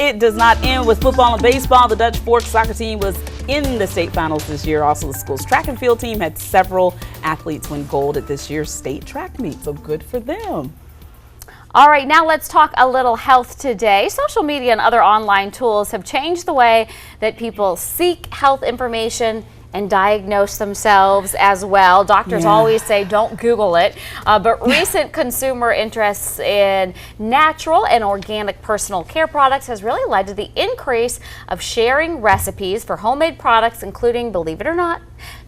it does not end with football and baseball. The Dutch Fork soccer team was in the state finals this year. Also, the school's track and field team had several athletes win gold at this year's state track meet, so good for them. All right, now let's talk a little health today. Social media and other online tools have changed the way that people seek health information and diagnose themselves as well. Doctors always say don't Google it, but recent consumer interests in natural and organic personal care products has really led to the increase of sharing recipes for homemade products, including, believe it or not,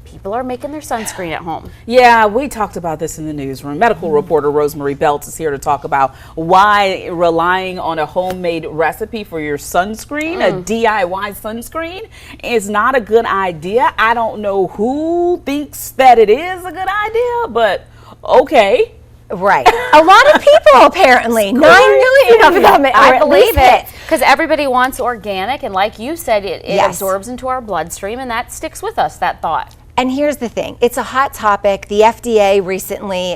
people are making their sunscreen at home. Yeah, we talked about this in the newsroom. Medical reporter Rosemarie Beltz is here to talk about why relying on a homemade recipe for your sunscreen, a DIY sunscreen, is not a good idea. I don't know who thinks that it is a good idea, but okay. Right. A lot of people apparently. 9 million of them. I believe it. Because everybody wants organic, and like you said, it absorbs into our bloodstream, and that sticks with us, that thought. And here's the thing, it's a hot topic. The FDA recently,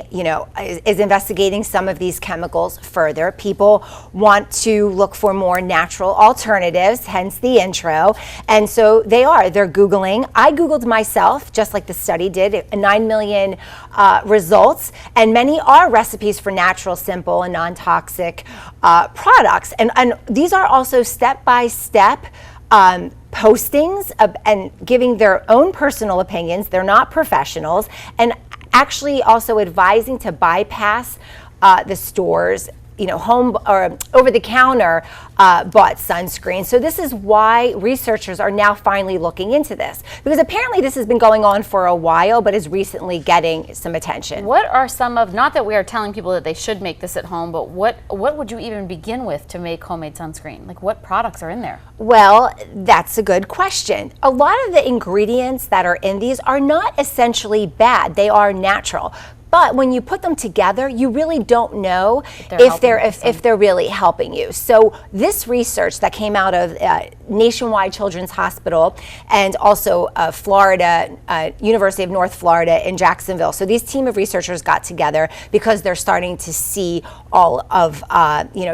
is investigating some of these chemicals further. People want to look for more natural alternatives, hence the intro. And so they're Googling. I Googled myself, just like the study did, 9 million results. And many are recipes for natural, simple, and non-toxic products. And these are also step-by-step postings and giving their own personal opinions. They're not professionals, and actually also advising to bypass the stores, home or over-the-counter bought sunscreen. So this is why researchers are now finally looking into this, because apparently this has been going on for a while, but is recently getting some attention. What are some of, not that we are telling people that they should make this at home, but what would you even begin with to make homemade sunscreen? Like, what products are in there? Well, that's a good question. A lot of the ingredients that are in these are not essentially bad. They are natural. But when you put them together, you really don't know if they're really helping you. So this research that came out of Nationwide Children's Hospital and also Florida, University of North Florida in Jacksonville. So these team of researchers got together because they're starting to see all of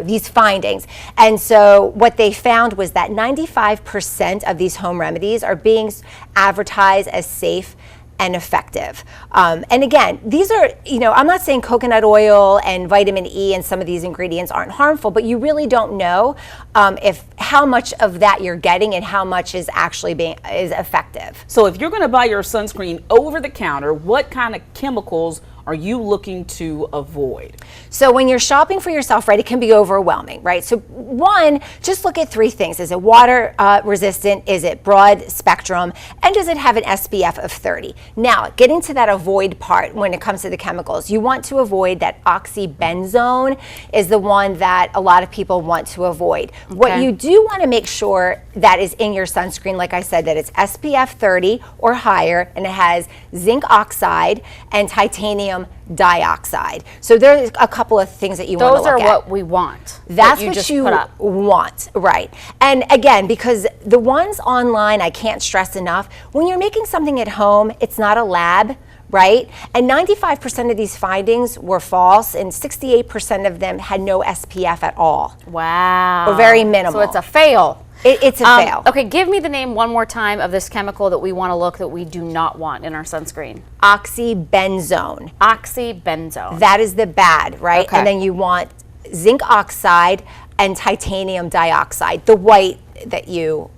these findings. And so what they found was that 95% of these home remedies are being advertised as safe and effective. And again, these are, I'm not saying coconut oil and vitamin E and some of these ingredients aren't harmful, but you really don't know how much of that you're getting and how much is actually is effective. So if you're gonna buy your sunscreen over the counter, what kind of chemicals are you looking to avoid? So when you're shopping for yourself, right, it can be overwhelming, right? So one, just look at 3 things. Is it water resistant? Is it broad spectrum? And does it have an SPF of 30? Now, getting to that avoid part when it comes to the chemicals, you want to avoid that oxybenzone is the one that a lot of people want to avoid. Okay. What you do want to make sure that is in your sunscreen, like I said, that it's SPF 30 or higher, and it has zinc oxide and titanium dioxide. So there's a couple of things that you want to look at. Those are what we want. That's what you want, right? And again, because the ones online, I can't stress enough, when you're making something at home, it's not a lab, right? And 95% of these findings were false, and 68% of them had no SPF at all. Wow. Or very minimal. So it's a fail. It's a fail. Okay, give me the name one more time of this chemical that we want to look that we do not want in our sunscreen. Oxybenzone. Oxybenzone. That is the bad, right? Okay. And then you want zinc oxide and titanium dioxide, the white that you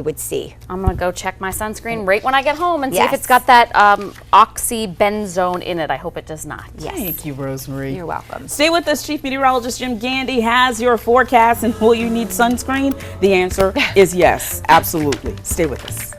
would see. I'm gonna go check my sunscreen right when I get home and see if it's got that oxybenzone in it. I hope it does not. Yes. Thank you, Rosemarie. You're welcome. Stay with us. Chief Meteorologist Jim Gandy has your forecast, and will you need sunscreen? The answer is yes, absolutely. Stay with us.